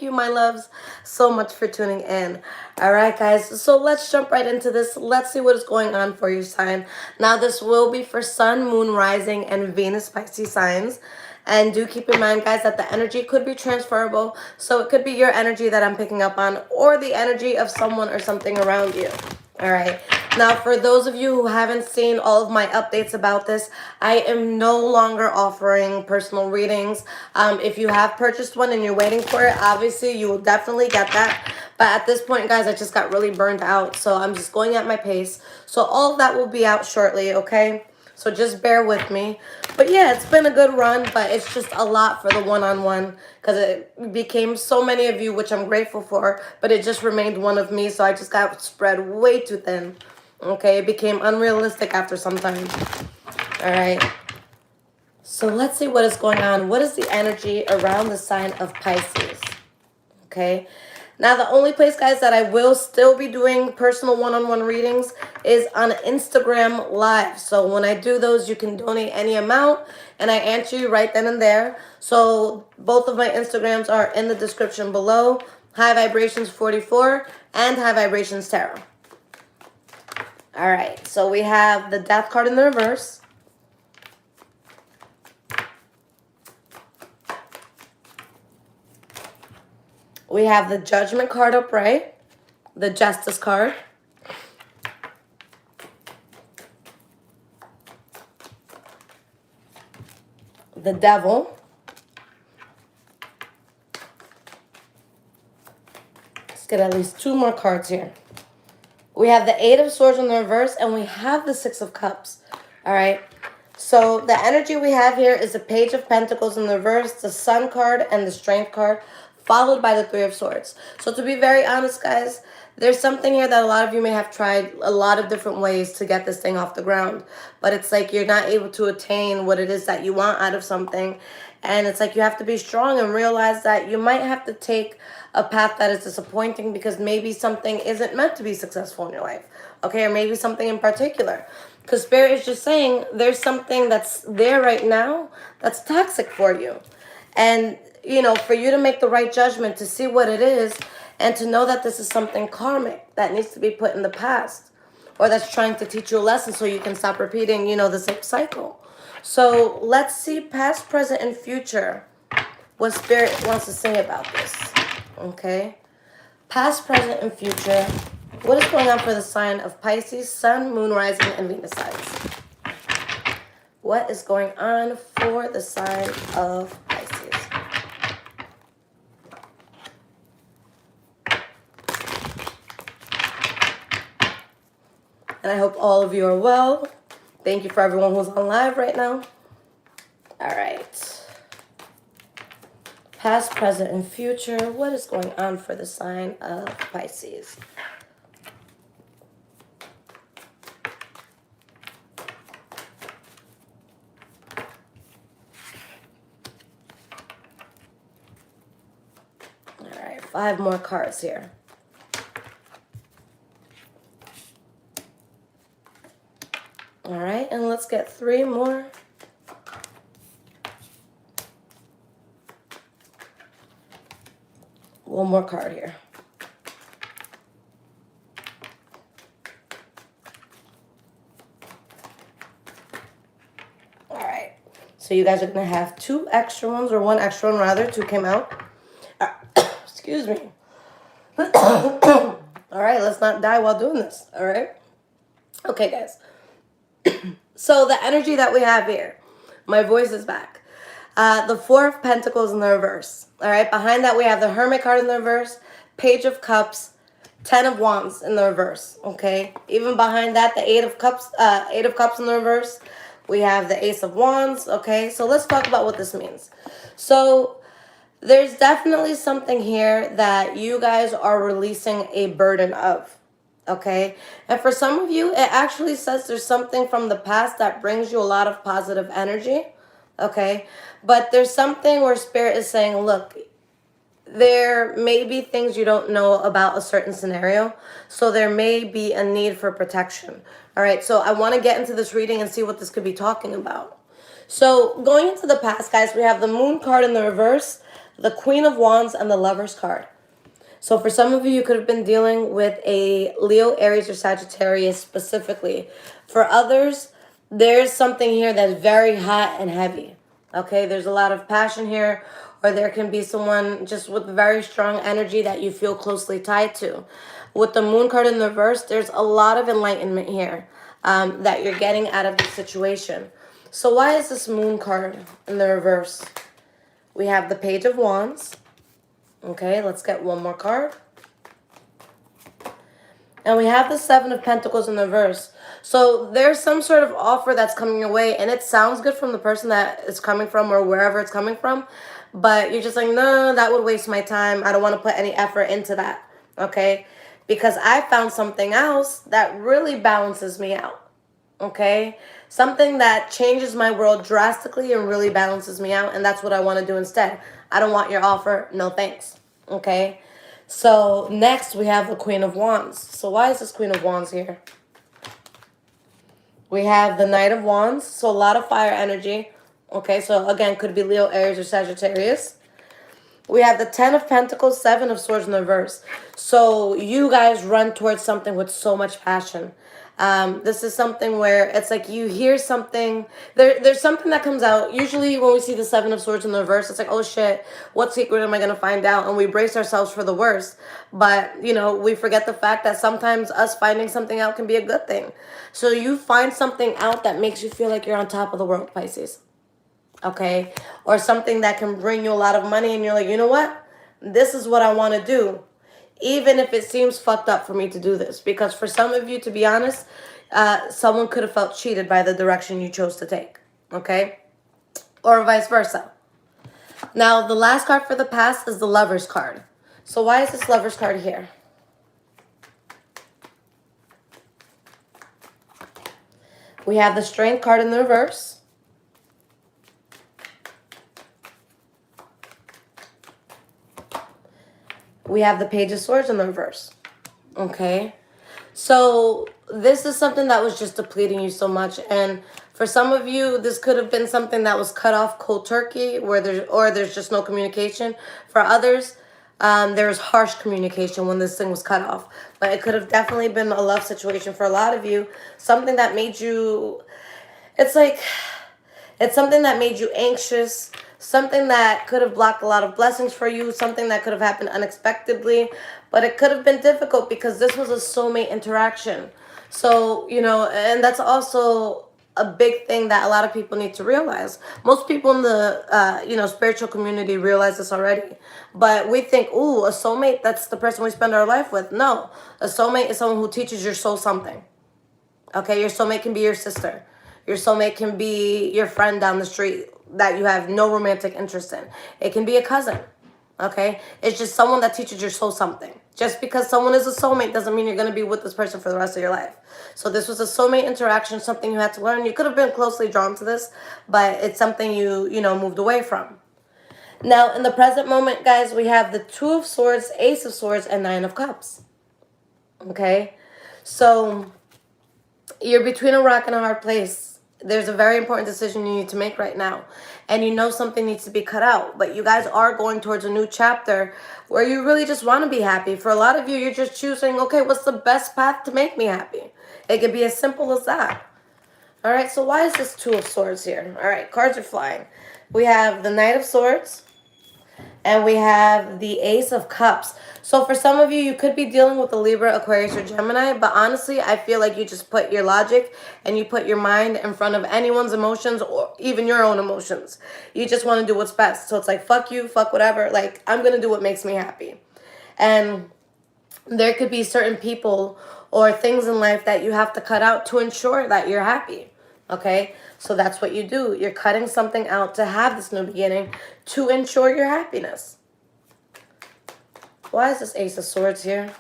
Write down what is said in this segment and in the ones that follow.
you, my loves, so much for tuning in. All right, guys, so let's jump right into this. Let's see what is going on for your sign. Now, this will be for Sun, Moon, Rising, and Venus Pisces signs. And do keep in mind, guys, that the energy could be transferable. So it could be your energy that I'm picking up on, or the energy of someone or something around you. All right. Now, for those of you who haven't seen all of my updates about this, I am no longer offering personal readings. If you have purchased one and you're waiting for it, obviously you will definitely get that. But at this point, guys, I just got really burned out. So I'm just going at my pace. So all of that will be out shortly, okay? So just bear with me. But yeah, it's been a good run, but it's just a lot for the one-on-one because it became so many of you, which I'm grateful for, but it just remained one of me, so I just got spread way too thin. Okay, it became unrealistic after some time. All right. So let's see what is going on. What is the energy around the sign of Pisces? Okay. Now, the only place, guys, that I will still be doing personal one-on-one readings is on Instagram Live. So when I do those, you can donate any amount, and I answer you right then and there. So both of my Instagrams are in the description below. High Vibrations 44 and High Vibrations Tarot. All right, so we have the Death card in the reverse. We have the Judgment card upright, the Justice card, the Devil, let's get at least two more cards here. We have the Eight of Swords in the reverse, and we have the Six of Cups, all right? So the energy we have here is the Page of Pentacles in the reverse, the Sun card, and the Strength card, followed by the Three of Swords. So to be very honest, guys, there's something here that a lot of you may have tried a lot of different ways to get this thing off the ground. But it's like you're not able to attain what it is that you want out of something. And it's like you have to be strong and realize that you might have to take a path that is disappointing because maybe something isn't meant to be successful in your life. Okay, or maybe something in particular. Because Spirit is just saying there's something that's there right now that's toxic for you. And you know, for you to make the right judgment, to see what it is, and to know that this is something karmic that needs to be put in the past, or that's trying to teach you a lesson so you can stop repeating, you know, the same cycle. So let's see past, present, and future, what Spirit wants to say about this, okay? Past, present, and future. What is going on for the sign of Pisces, Sun, Moon, Rising, and Venus signs? What is going on for the sign of Pisces? And I hope all of you are well. Thank you for everyone who's on live right now. All right. Past, present, and future. What is going on for the sign of Pisces? All right, 5 more cards here. All right, and let's get 3 more. One more card here. All right, so you guys are going to have 2 extra ones, or 1 extra one rather. 2 came out. Excuse me. All right, let's not die while doing this, all right? Okay, guys. So the energy that we have here, my voice is back. The 4 of Pentacles in the reverse. All right, behind that we have the Hermit card in the reverse, Page of Cups, 10 of Wands in the reverse. Okay, even behind that, the Eight of Cups in the reverse. We have the Ace of Wands. Okay, so let's talk about what this means. So there's definitely something here that you guys are releasing a burden of. Okay, and for some of you, it actually says there's something from the past that brings you a lot of positive energy. Okay, but there's something where Spirit is saying, look, there may be things you don't know about a certain scenario, so there may be a need for protection. All right, so I want to get into this reading and see what this could be talking about. So going into the past, guys, we have the Moon card in the reverse, the Queen of Wands, and the Lover's card. So for some of you, you could have been dealing with a Leo, Aries, or Sagittarius specifically. For others, there's something here that's very hot and heavy. Okay, there's a lot of passion here, or there can be someone just with very strong energy that you feel closely tied to. With the Moon card in the reverse, there's a lot of enlightenment here that you're getting out of the situation. So why is this Moon card in the reverse? We have the Page of Wands. Okay, let's get one more card. And we have the Seven of Pentacles in the reverse. So there's some sort of offer that's coming your way, and it sounds good from the person that it's coming from or wherever it's coming from. But you're just like, no, that would waste my time. I don't want to put any effort into that. Okay? Because I found something else that really balances me out. Okay? Something that changes my world drastically and really balances me out. And that's what I want to do instead. I don't want your offer. No thanks. Okay? So next we have the Queen of Wands. So why is this Queen of Wands here? We have the Knight of Wands. So a lot of fire energy. Okay, so again, could be Leo, Aries, or Sagittarius. We have the Ten of Pentacles, Seven of Swords in the reverse. So you guys run towards something with so much passion. This is something where it's like you hear something. There's something that comes out. Usually when we see the Seven of Swords in the reverse, it's like, oh shit, what secret am I going to find out? And we brace ourselves for the worst. But, you know, we forget the fact that sometimes us finding something out can be a good thing. So you find something out that makes you feel like you're on top of the world, Pisces. Okay? Or something that can bring you a lot of money and you're like, you know what? This is what I want to do. Even if it seems fucked up for me to do this. Because for some of you, to be honest, someone could have felt cheated by the direction you chose to take. Okay? Or vice versa. Now, the last card for the past is the Lover's card. So why is this Lover's card here? We have the Strength card in the reverse. We have the Page of Swords in the reverse. Okay? So this is something that was just depleting you so much. And for some of you, this could have been something that was cut off cold turkey, where there's just no communication. For others, there was harsh communication when this thing was cut off. But it could have definitely been a love situation for a lot of you. Something that made you... It's something that made you anxious. Something that could have blocked a lot of blessings for you. Something that could have happened unexpectedly. But it could have been difficult because this was a soulmate interaction. So, you know, and that's also a big thing that a lot of people need to realize. Most people in the, spiritual community realize this already. But we think, ooh, a soulmate, that's the person we spend our life with. No, a soulmate is someone who teaches your soul something. Okay, your soulmate can be your sister. Your soulmate can be your friend down the street that you have no romantic interest in. It can be a cousin, okay? It's just someone that teaches your soul something. Just because someone is a soulmate doesn't mean you're going to be with this person for the rest of your life. So this was a soulmate interaction, something you had to learn. You could have been closely drawn to this, but it's something you moved away from. Now, in the present moment, guys, we have the Two of Swords, Ace of Swords, and Nine of Cups, okay? So you're between a rock and a hard place. There's a very important decision you need to make right now. And you know something needs to be cut out. But you guys are going towards a new chapter where you really just want to be happy. For a lot of you, you're just choosing, okay, what's the best path to make me happy? It could be as simple as that. All right, so why is this Two of Swords here? All right, cards are flying. We have the Knight of Swords. And we have the Ace of Cups. So for some of you, you could be dealing with a Libra, Aquarius, or Gemini. But honestly, I feel like you just put your logic and you put your mind in front of anyone's emotions or even your own emotions. You just want to do what's best. So it's like, fuck you, fuck whatever. Like, I'm going to do what makes me happy. And there could be certain people or things in life that you have to cut out to ensure that you're happy. Okay? So that's what you do. You're cutting something out to have this new beginning to ensure your happiness. Why is this Ace of Swords here?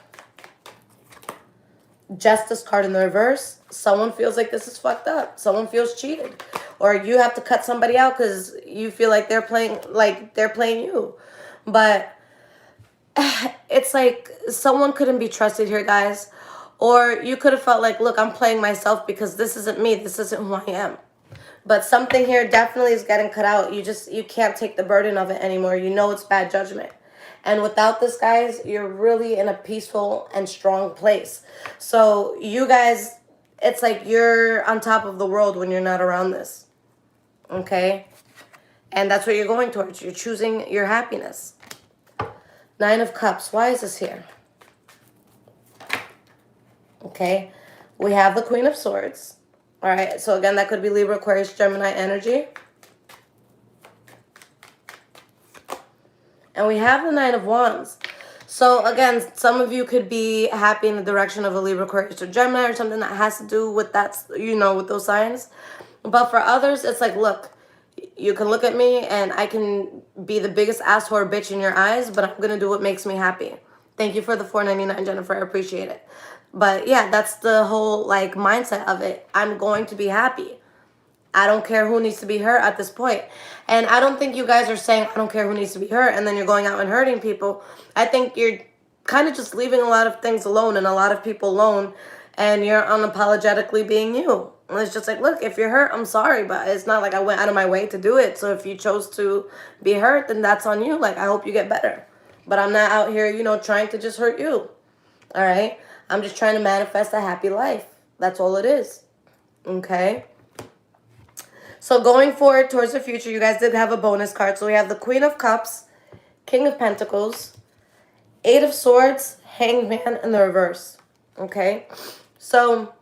Justice card in the reverse. Someone feels like this is fucked up. Someone feels cheated. Or you have to cut somebody out because you feel like they're playing you. But it's like someone couldn't be trusted here, guys. Or you could have felt like, look, I'm playing myself because this isn't me. This isn't who I am. But something here definitely is getting cut out. You can't take the burden of it anymore. You know it's bad judgment. And without this, guys, you're really in a peaceful and strong place. So you guys, it's like you're on top of the world when you're not around this. Okay? And that's what you're going towards. You're choosing your happiness. 9 of Cups. Why is this here? Okay? We have the Queen of Swords. All right? So again, that could be Libra, Aquarius, Gemini energy. And we have the 9 of Wands. So again, some of you could be happy in the direction of a Libra, Aquarius, or Gemini, or something that has to do with that, you know, with those signs. But for others, it's like, look, you can look at me and I can be the biggest asshole bitch in your eyes, but I'm going to do what makes me happy. Thank you for the $4.99, Jennifer. I appreciate it. But yeah, that's the whole like mindset of it. I'm going to be happy. I don't care who needs to be hurt at this point. And I don't think you guys are saying, I don't care who needs to be hurt, and then you're going out and hurting people. I think you're kind of just leaving a lot of things alone and a lot of people alone, and you're unapologetically being you. And it's just like, look, if you're hurt, I'm sorry, but it's not like I went out of my way to do it. So if you chose to be hurt, then that's on you. Like, I hope you get better. But I'm not out here, you know, trying to just hurt you. All right? I'm just trying to manifest a happy life. That's all it is. Okay? So going forward towards the future, you guys did have a bonus card. So we have the Queen of Cups, King of Pentacles, 8 of Swords, Hanged Man in the reverse. Okay? So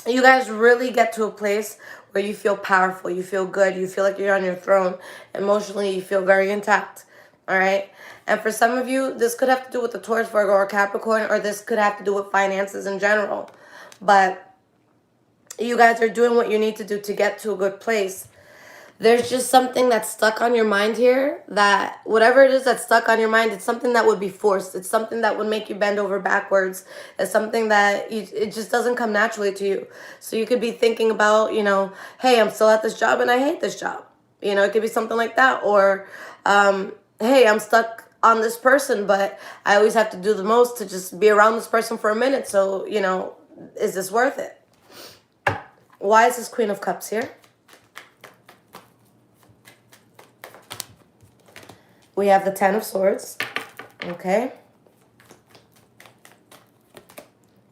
you guys really get to a place where you feel powerful, you feel good, you feel like you're on your throne. Emotionally, you feel very intact. All right? And for some of you, this could have to do with the Taurus, Virgo, or Capricorn, or this could have to do with finances in general. But you guys are doing what you need to do to get to a good place. There's just something that's stuck on your mind here, that whatever it is that's stuck on your mind, it's something that would be forced. It's something that would make you bend over backwards. It's something that it just doesn't come naturally to you. So you could be thinking about, you know, hey, I'm still at this job and I hate this job. You know, it could be something like that. Or, hey, I'm stuck on this person, but I always have to do the most to just be around this person for a minute. So, you know, is this worth it? Why is this Queen of Cups here? We have the 10 of Swords. Okay.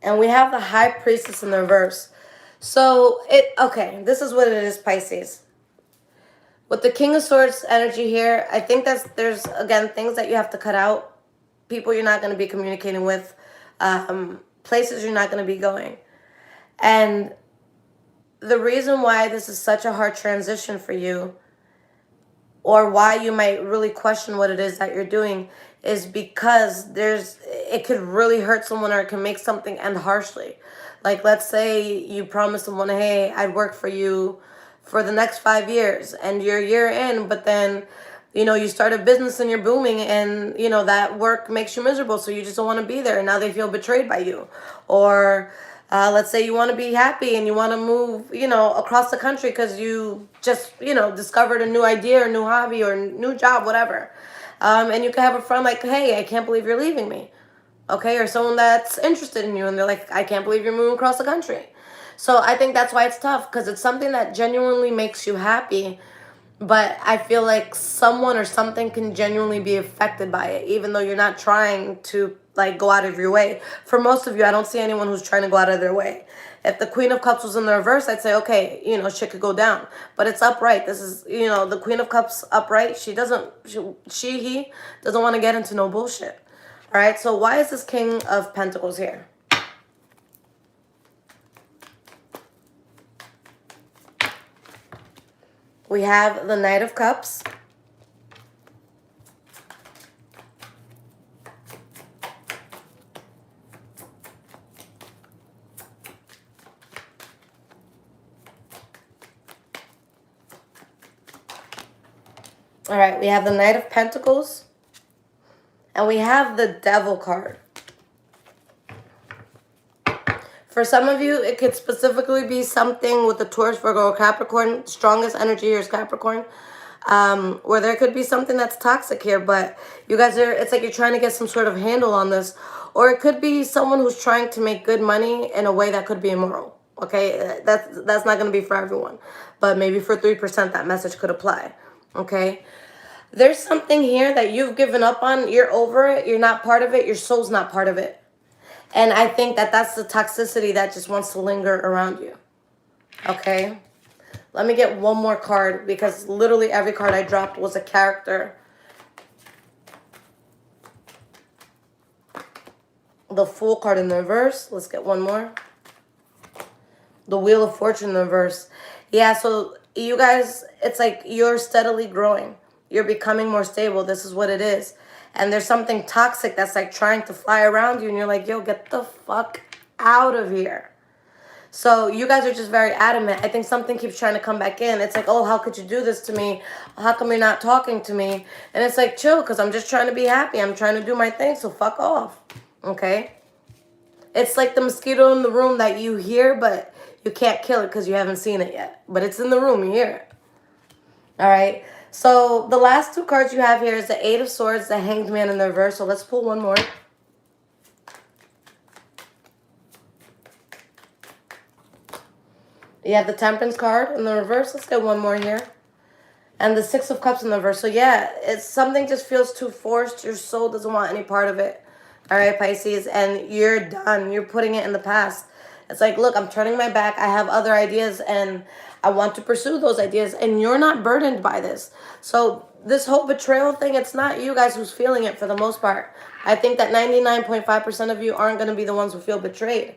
And we have the High Priestess in the reverse. So, okay, this is what it is, Pisces. With the King of Swords energy here, I think there's, again, things that you have to cut out. People you're not going to be communicating with. Places you're not going to be going. And the reason why this is such a hard transition for you, or why you might really question what it is that you're doing, is because it could really hurt someone, or it can make something end harshly. Like, let's say you promise someone, hey, I'd work for you for the next 5 years, and you're a year in, but then, you know, you start a business and you're booming, and, you know, that work makes you miserable, so you just don't want to be there, and now they feel betrayed by you. Or let's say you want to be happy and you want to move, you know, across the country because you just, you know, discovered a new idea or new hobby or new job, whatever. And you can have a friend like, hey, I can't believe you're leaving me. Okay? Or someone that's interested in you and they're like, I can't believe you're moving across the country. So I think that's why it's tough, because it's something that genuinely makes you happy. But I feel like someone or something can genuinely be affected by it, even though you're not trying to, like, go out of your way. For most of you, I don't see anyone who's trying to go out of their way. If the Queen of Cups was in the reverse, I'd say, okay, you know, shit could go down. But it's upright. This is, you know, the Queen of Cups upright. He doesn't want to get into no bullshit. All right, so why is this King of Pentacles here? We have the Knight of Cups. All right, we have the Knight of Pentacles. And we have the Devil card. For some of you, it could specifically be something with the Taurus, Virgo, or Capricorn. Strongest energy here is Capricorn. Where there could be something that's toxic here, but you guys are, it's like you're trying to get some sort of handle on this. Or it could be someone who's trying to make good money in a way that could be immoral. Okay, that's not going to be for everyone, but maybe for 3% that message could apply. Okay, there's something here that you've given up on. You're over it. You're not part of it. Your soul's not part of it. And I think that that's the toxicity that just wants to linger around you. Okay, let me get one more card, because literally every card I dropped was a character. The Fool card in the reverse. Let's get one more. The Wheel of Fortune in the reverse. Yeah, so you guys, it's like you're steadily growing. You're becoming more stable. This is what it is. And there's something toxic that's like trying to fly around you, and you're like, yo, get the fuck out of here. So you guys are just very adamant. I think something keeps trying to come back in. It's like, oh, how could you do this to me? How come you're not talking to me? And it's like, chill, because I'm just trying to be happy. I'm trying to do my thing, so fuck off. Okay? It's like the mosquito in the room that you hear, but you can't kill it because you haven't seen it yet. But it's in the room. You hear it. All right? So the last two cards you have here is the Eight of Swords, the Hanged Man in the reverse. So let's pull one more. You have the Temperance card in the reverse. Let's get one more here. And the Six of Cups in the reverse. So yeah, it's something just feels too forced. Your soul doesn't want any part of it. All right, Pisces. And you're done. You're putting it in the past. It's like, look, I'm turning my back. I have other ideas, and I want to pursue those ideas. And you're not burdened by this. So this whole betrayal thing, it's not you guys who's feeling it for the most part. I think that 99.5% of you aren't going to be the ones who feel betrayed.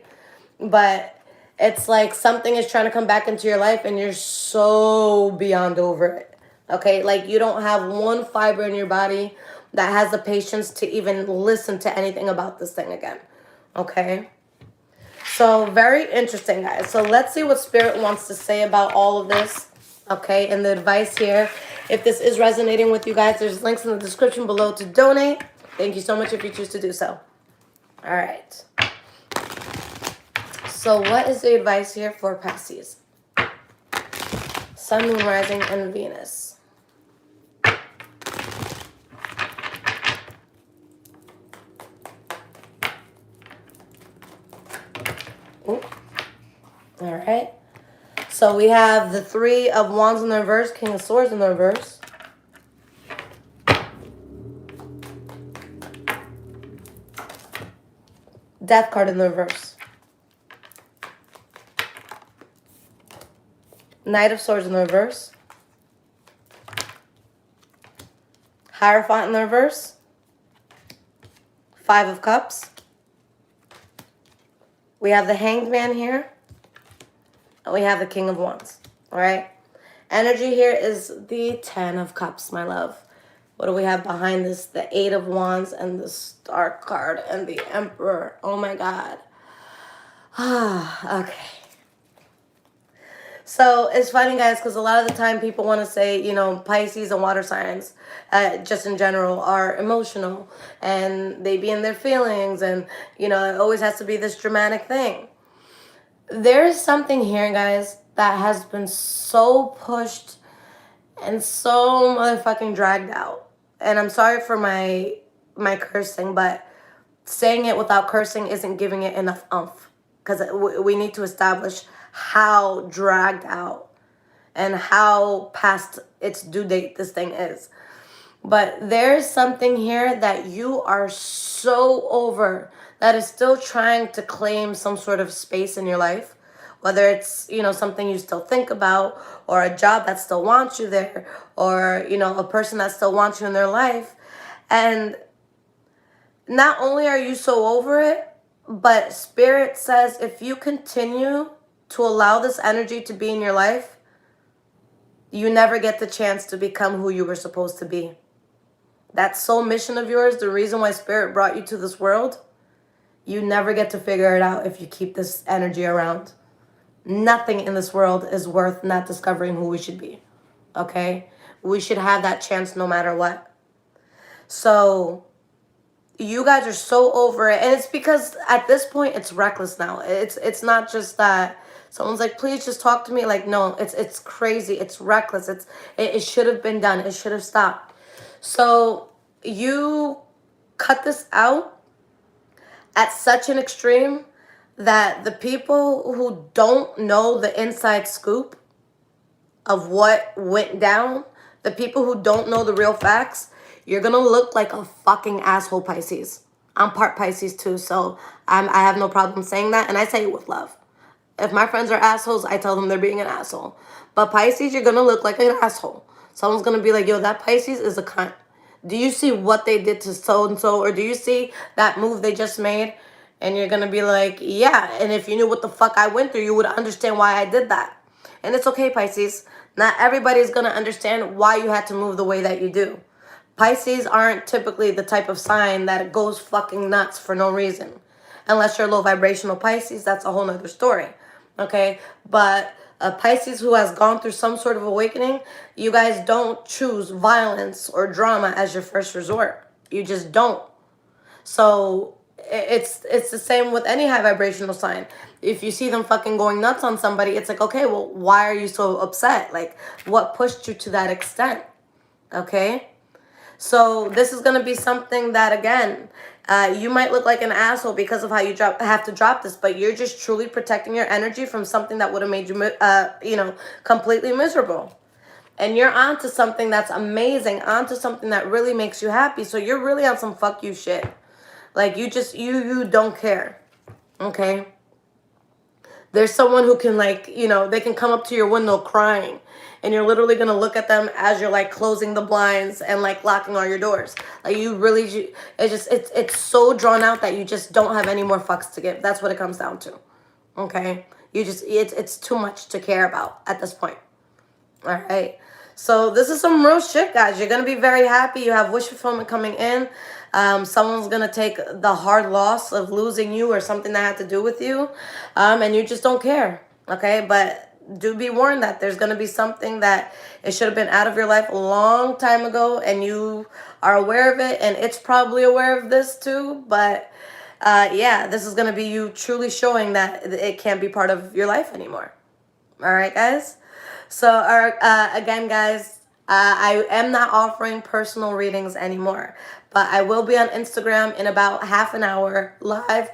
But it's like something is trying to come back into your life, and you're so beyond over it. Okay? Like you don't have one fiber in your body that has the patience to even listen to anything about this thing again. Okay? So very interesting, guys. So let's see what Spirit wants to say about all of this. Okay? And the advice here. If this is resonating with you guys, there's links in the description below to donate. Thank you so much if you choose to do so. All right. So what is the advice here for Pisces? Sun, Moon, Rising, and Venus. Ooh. All right. So we have the Three of Wands in the reverse, King of Swords in the reverse. Death card in the reverse. Knight of Swords in the reverse. Hierophant in the reverse. Five of Cups. We have the Hanged Man here. And we have the King of Wands. All right. Energy here is the Ten of Cups, my love. What do we have behind this? The Eight of Wands and the Star card and the Emperor. Oh, my God. Okay. So it's funny, guys, because a lot of the time people want to say, you know, Pisces and water signs, just in general, are emotional. And they be in their feelings. And, you know, it always has to be this dramatic thing. There's something here, guys, that has been so pushed and so motherfucking dragged out. And I'm sorry for my cursing, but saying it without cursing isn't giving it enough oomph. Because we need to establish how dragged out and how past its due date this thing is. But there's something here that you are so over that is still trying to claim some sort of space in your life. Whether it's, you know, something you still think about, or a job that still wants you there, or, you know, a person that still wants you in their life. And not only are you so over it, but Spirit says if you continue to allow this energy to be in your life, you never get the chance to become who you were supposed to be. That soul mission of yours, the reason why Spirit brought you to this world, you never get to figure it out if you keep this energy around. Nothing in this world is worth not discovering who we should be. Okay? We should have that chance no matter what. So you guys are so over it. And it's because at this point it's reckless now. It's not just that someone's like, please just talk to me. Like, no, it's crazy. It's reckless. It should have been done. It should have stopped. So you cut this out at such an extreme that the people who don't know the inside scoop of what went down, the people who don't know the real facts, you're gonna look like a fucking asshole, Pisces. I'm part Pisces too, so I have no problem saying that, and I say it with love. If my friends are assholes, I tell them they're being an asshole. But Pisces, you're gonna look like an asshole. Someone's gonna be like, yo, that Pisces is a cunt. Do you see what they did to so-and-so? Or do you see that move they just made? And you're gonna be like, yeah. And if you knew what the fuck I went through, you would understand why I did that. And it's okay, Pisces. Not everybody's gonna understand why you had to move the way that you do. Pisces aren't typically the type of sign that goes fucking nuts for no reason. Unless you're low vibrational Pisces, that's a whole nother story. Okay? But a Pisces who has gone through some sort of awakening, you guys don't choose violence or drama as your first resort. You just don't. So it's the same with any high vibrational sign. If you see them fucking going nuts on somebody, it's like, okay, well, why are you so upset? Like, what pushed you to that extent? Okay? So this is going to be something that, again, you might look like an asshole because of how you have to drop this, but you're just truly protecting your energy from something that would have made you, completely miserable. And you're onto something that's amazing, onto something that really makes you happy. So you're really on some fuck you shit. Like, you don't care. Okay? There's someone who can, like, they can come up to your window crying. And you're literally going to look at them as you're, like, closing the blinds and, like, locking all your doors. Like, you really, it's so drawn out that you just don't have any more fucks to give. That's what it comes down to. Okay? It's too much to care about at this point. All right? So this is some real shit, guys. You're going to be very happy. You have wish fulfillment coming in. Someone's going to take the hard loss of losing you or something that had to do with you. And you just don't care. Okay? But do be warned that there's going to be something that it should have been out of your life a long time ago, and you are aware of it, and it's probably aware of this too. But yeah, this is going to be you truly showing that it can't be part of your life anymore. All right, guys? So again, guys, I am not offering personal readings anymore, but I will be on Instagram in about half an hour live.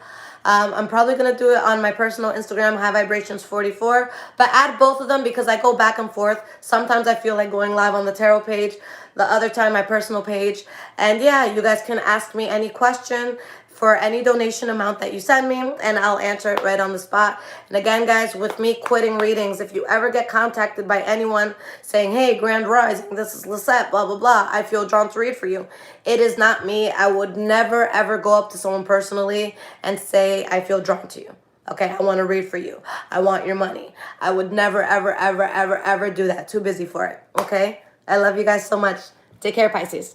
I'm probably going to do it on my personal Instagram, High Vibrations 44, but add both of them because I go back and forth. Sometimes I feel like going live on the tarot page, the other time my personal page. And yeah, you guys can ask me any question for any donation amount that you send me, and I'll answer it right on the spot. And again, guys, with me quitting readings, if you ever get contacted by anyone saying, hey, Grand Rising, this is Lisette, blah, blah, blah, I feel drawn to read for you, it is not me. I would never, ever go up to someone personally and say, I feel drawn to you. Okay, I want to read for you. I want your money. I would never, ever, ever, ever, ever do that. Too busy for it. Okay? I love you guys so much. Take care, Pisces.